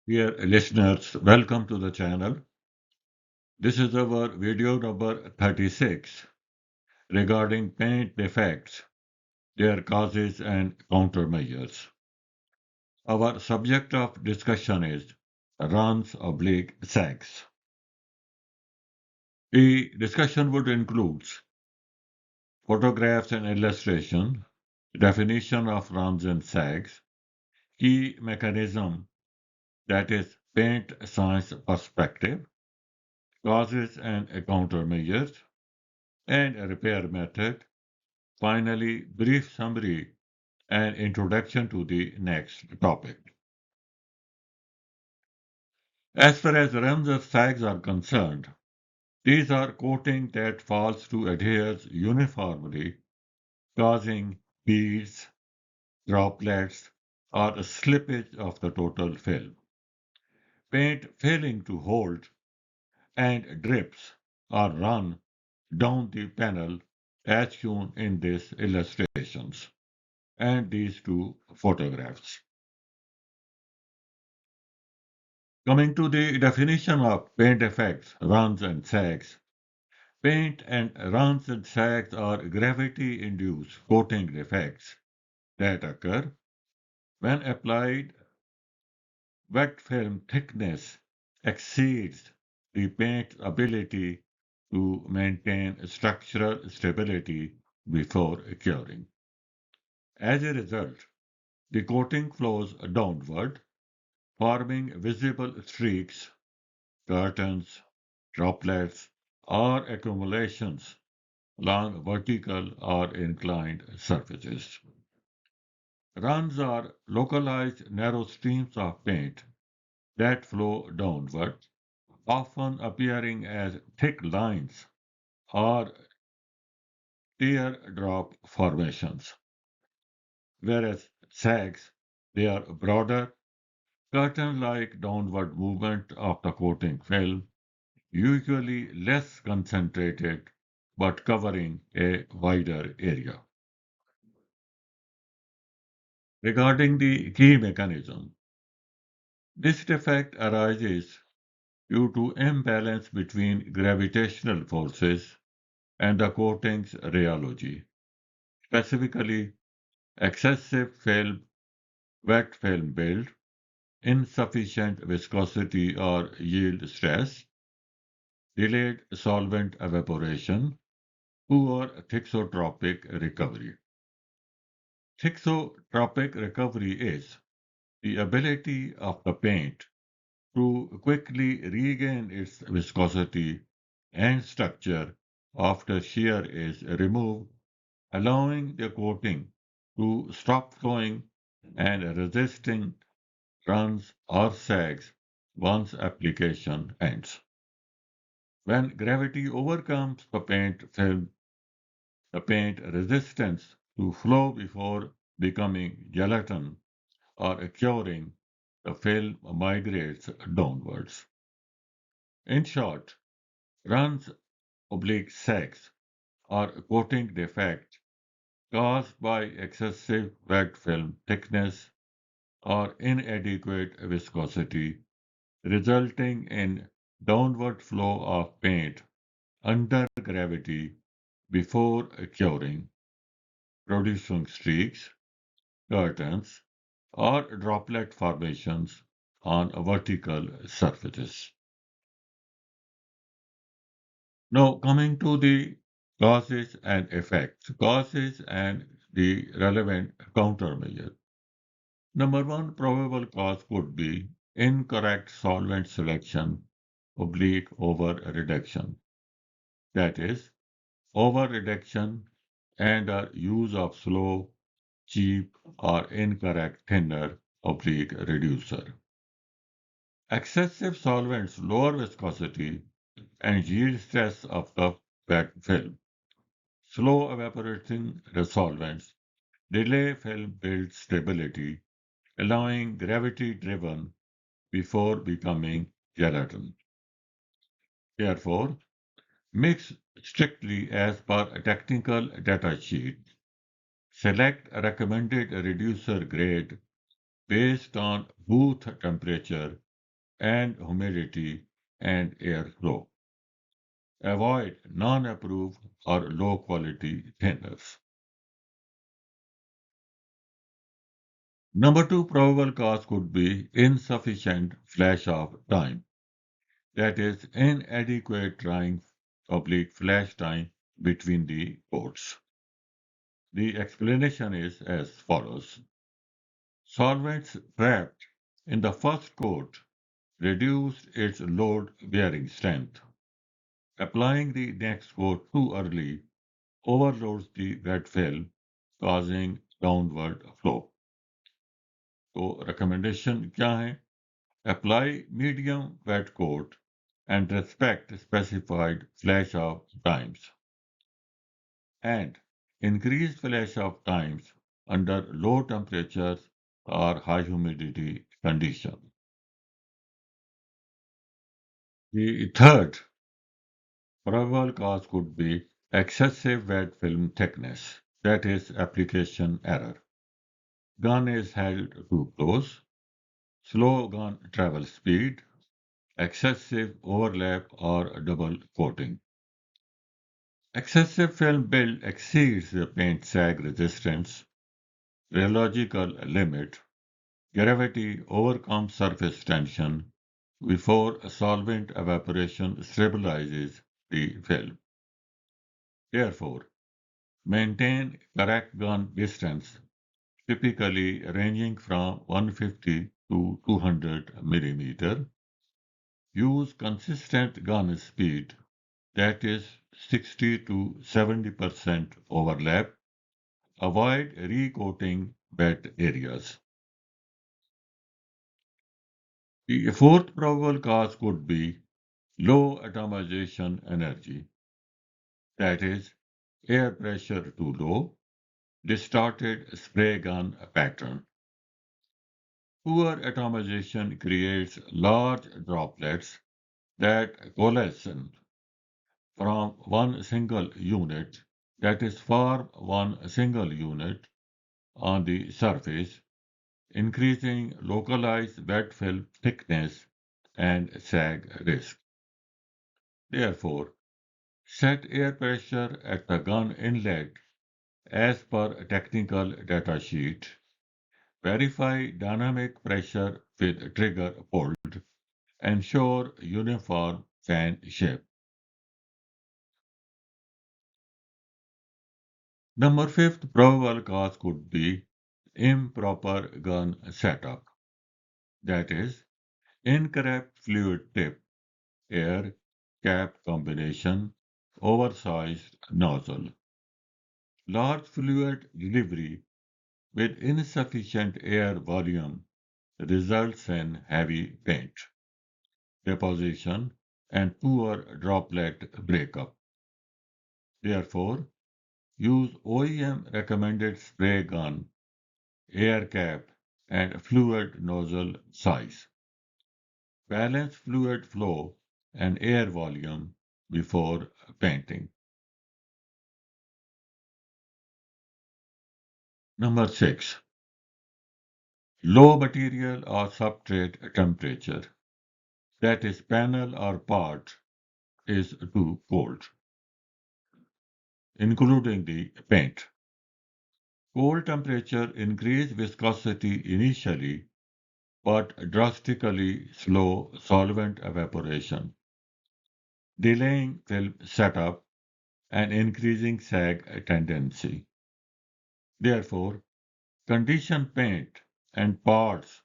Dear listeners, welcome to the channel. This is our video number 36 regarding paint defects, their causes and countermeasures. Our subject of discussion is runs/sags. The discussion would include photographs and illustration, definition of runs and sags, key mechanism that is paint science perspective, causes and countermeasures, and a repair method. Finally, brief summary and introduction to the next topic. As far as runs or sags are concerned, these are coating that falls to adheres uniformly, causing beads, droplets, or a slippage of the total film. Paint failing to hold and drips or run down the panel as shown in these illustrations and these two photographs. Coming to the definition of paint effects, runs and sags. Paint and runs and sags are gravity-induced coating defects that occur when applied wet film thickness exceeds the paint's ability to maintain structural stability before curing. As a result, the coating flows downward, forming visible streaks, curtains, droplets, or accumulations along vertical or inclined surfaces. Runs are localized narrow streams of paint that flow downward, often appearing as thick lines or teardrop formations, whereas sags, they are broader, curtain-like downward movement of the coating film, usually less concentrated but covering a wider area. Regarding the key mechanism, this defect arises due to imbalance between gravitational forces and the coating's rheology, specifically excessive wet film build, insufficient viscosity or yield stress, delayed solvent evaporation, poor thixotropic recovery. Thixotropic recovery is the ability of the paint to quickly regain its viscosity and structure after shear is removed, allowing the coating to stop flowing and resisting runs or sags once application ends. When gravity overcomes the paint resistance to flow before becoming gelatin or curing, the film migrates downwards. In short, runs/sags are coating defect caused by excessive wet film thickness or inadequate viscosity, resulting in downward flow of paint under gravity before curing, producing streaks, curtains, or droplet formations on vertical surfaces. Now, coming to the causes and effects, causes and the relevant countermeasure. Number one probable cause could be incorrect solvent selection oblique over reduction. That is, over reduction and use of slow, cheap, or incorrect thinner oblique reducer. Excessive solvents lower viscosity and yield stress of the wet film. Slow evaporating solvents delay film build stability, allowing gravity-driven before becoming gelatin. Therefore, mix strictly as per a technical data sheet. Select a recommended reducer grade based on booth temperature and humidity and airflow. Avoid non-approved or low-quality thinners. Number two probable cause could be insufficient flash-off time, that is, inadequate drying oblique flash time between the coats. The explanation is as follows. Solvents trapped in the first coat reduced its load-bearing strength. Applying the next coat too early overloads the wet film, causing downward flow. तो recommendation क्या है? Apply medium wet coat and respect specified flash off times. And increase flash off times under low temperatures or high humidity conditions. The third probable cause could be excessive wet film thickness, that is application error. Gun is held too close, slow gun travel speed, excessive overlap or double coating. Excessive film build exceeds the paint sag resistance, rheological limit, gravity overcomes surface tension before solvent evaporation stabilizes the film. Therefore, maintain correct gun distance, typically ranging from 150 to 200 millimeter. Use consistent gun speed, that is 60 to 70% overlap. Avoid recoating wet areas. The fourth probable cause could be low atomization energy, that is, air pressure too low, distorted spray gun pattern. Poor atomization creates large droplets that coalesce from one single unit, that is, form one single unit on the surface, increasing localized wet film thickness and sag risk. Therefore, set air pressure at the gun inlet as per technical datasheet. Verify dynamic pressure with trigger pulled. Ensure uniform fan shape. Number fifth probable cause could be improper gun setup, that is, incorrect fluid tip, air cap combination, oversized nozzle. Large fluid delivery with insufficient air volume results in heavy paint deposition and poor droplet breakup. Therefore, use OEM recommended spray gun, air cap, and fluid nozzle size. Balance fluid flow and air volume before painting. Number 6. Low material or substrate temperature, that is panel or part, is too cold, including the paint. Cold temperature increase viscosity initially, but drastically slow solvent evaporation, delaying film setup and increasing sag tendency. Therefore, condition paint and parts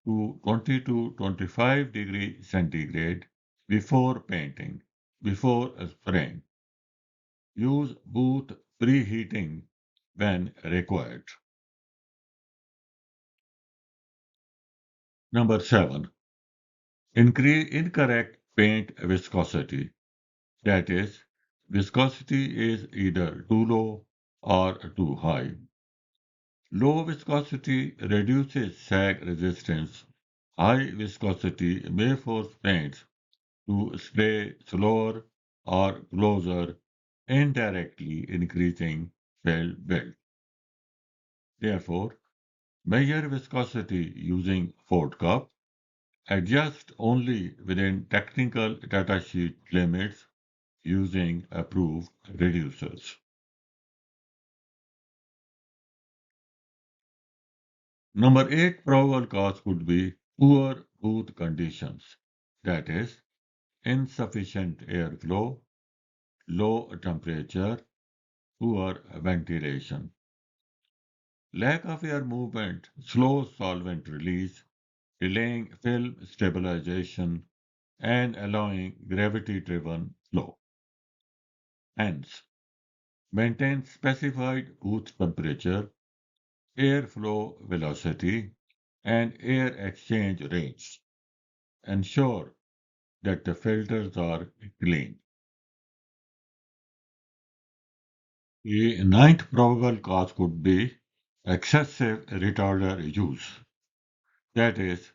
to 20 to 25 degree centigrade before painting, before spraying. Use booth preheating when required. Number 7. Incorrect paint viscosity. That is, viscosity is either too low or too high. Low viscosity reduces sag resistance. High viscosity may force paints to spray slower or closer, indirectly increasing film build. Therefore, measure viscosity using Ford cup Adjust only within technical datasheet limits using approved reducers. Number 8 probable cause could be poor booth conditions, that is, insufficient airflow, low temperature, poor ventilation. Lack of air movement, slow solvent release, delaying film stabilization, and allowing gravity-driven flow. Hence, maintain specified booth temperature, airflow velocity, and air exchange rates. Ensure that the filters are clean. The ninth probable cause could be excessive retarder use, that is,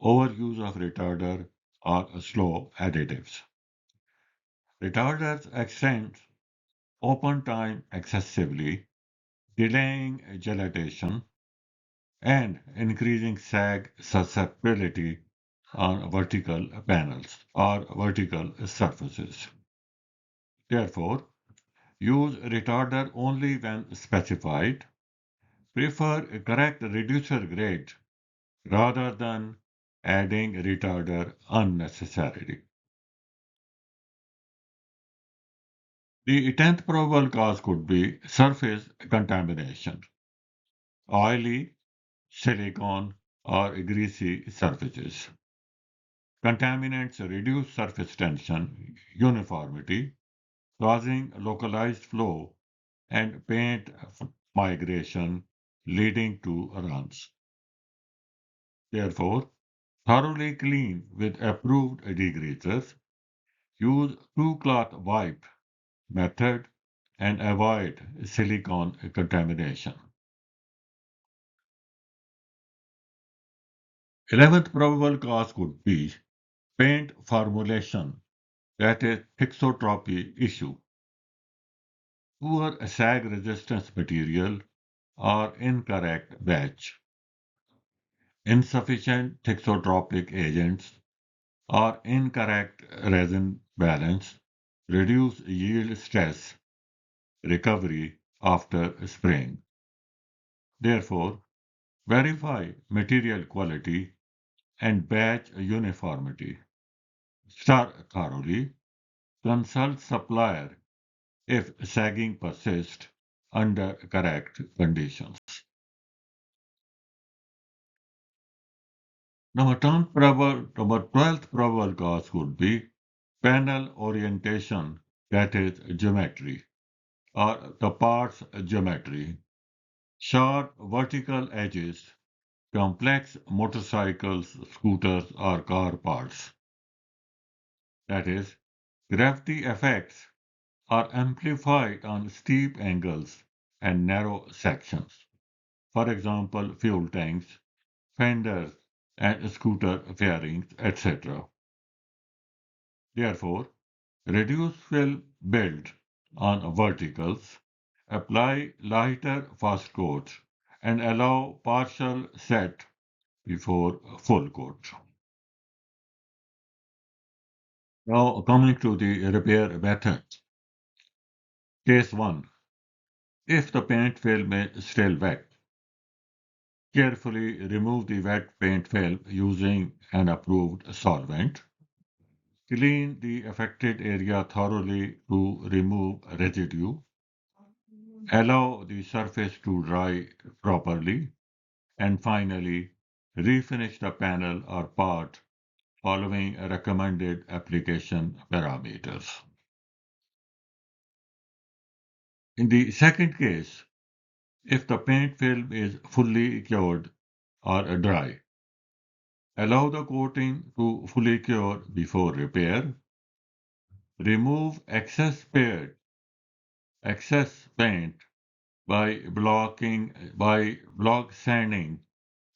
overuse of retarder or slow additives. Retarders extend open time excessively, delaying gelatation and increasing sag susceptibility on vertical panels or vertical surfaces. Therefore, use retarder only when specified. Prefer a correct reducer grade rather than adding retarder unnecessarily. The tenth probable cause could be surface contamination, oily, silicone, or greasy surfaces. Contaminants reduce surface tension uniformity, causing localized flow and paint migration, leading to runs. Therefore, thoroughly clean with approved degreasers, use two-cloth wipe method, and avoid silicone contamination. 11th probable cause could be paint formulation, that is thixotropy issue, poor sag resistance material, or incorrect batch, insufficient thixotropic agents, or incorrect resin balance, reduce yield stress recovery after spraying. Therefore, verify material quality and batch uniformity. Start thoroughly. Consult supplier if sagging persists under correct conditions. Number 12th probable cause would be panel orientation, that is geometry, or the parts geometry. Sharp vertical edges, complex motorcycles, scooters, or car parts. That is, gravity effects are amplified on steep angles and narrow sections. For example, fuel tanks, fenders, and scooter fairings, etc. Therefore, reduce fill build on verticals, apply lighter fast coats, and allow partial set before full coat. Now coming to the repair method. Case 1. If the paint film is still wet, carefully remove the wet paint film using an approved solvent. Clean the affected area thoroughly to remove residue. Allow the surface to dry properly. And finally, refinish the panel or part following recommended application parameters. In the second case, if the paint film is fully cured or dry, allow the coating to fully cure before repair. Remove excess paint by block sanding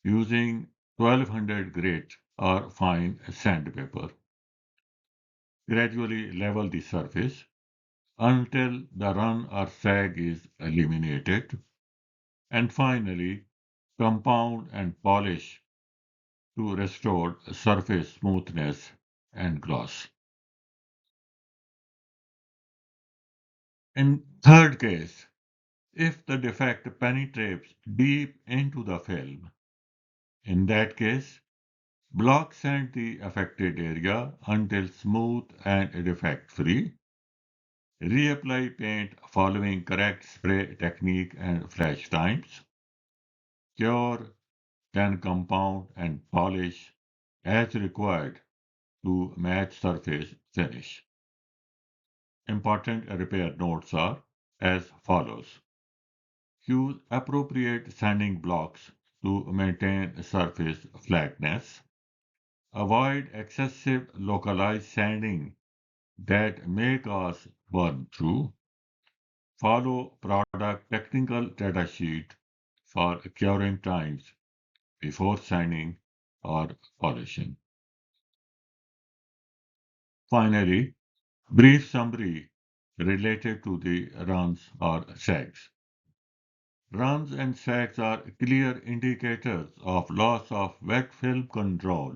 using 1200 grit or fine sandpaper. Gradually level the surface until the run or sag is eliminated. And finally, compound and polish to restore surface smoothness and gloss. In third case, if the defect penetrates deep into the film, in that case, block sand the affected area until smooth and defect-free. Reapply paint following correct spray technique and flash times. Cure, then compound and polish as required to match surface finish. Important repair notes are as follows. Use appropriate sanding blocks to maintain surface flatness. Avoid excessive localized sanding that may cause burn through. Follow product technical data sheet for curing times before sanding or polishing. Finally, brief summary related to the runs or sags. Runs and sags are clear indicators of loss of wet film control.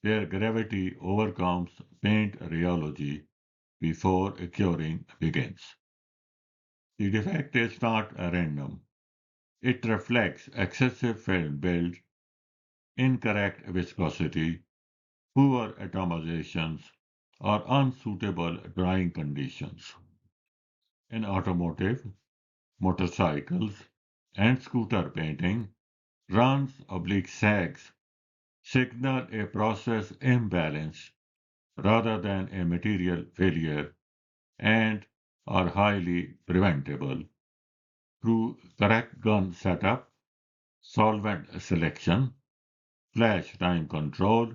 Their gravity overcomes paint rheology before curing begins. The defect is not random. It reflects excessive film build, incorrect viscosity, poor atomizations, or unsuitable drying conditions. In automotive, motorcycles, and scooter painting, runs/sags signal a process imbalance rather than a material failure and are highly preventable through correct gun setup, solvent selection, flash time control,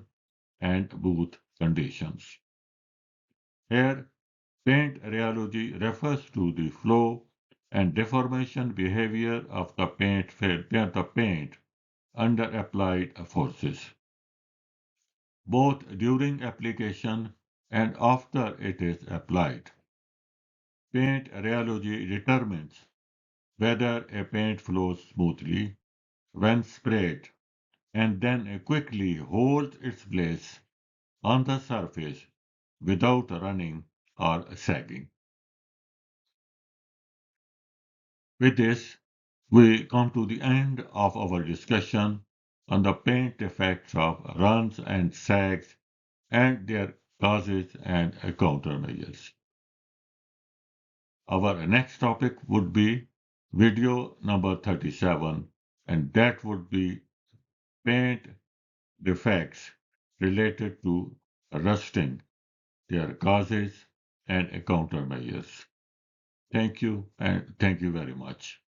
and booth conditions. Here, paint rheology refers to the flow and deformation behavior of the paint under applied forces, both during application and after it is applied. Paint rheology determines whether a paint flows smoothly when sprayed and then quickly holds its place on the surface without running or sagging. With this, we come to the end of our discussion on the paint effects of runs and sags and their causes and countermeasures. Our next topic would be video number 37, and that would be paint defects related to rusting, their causes and countermeasures. Thank you, and thank you very much.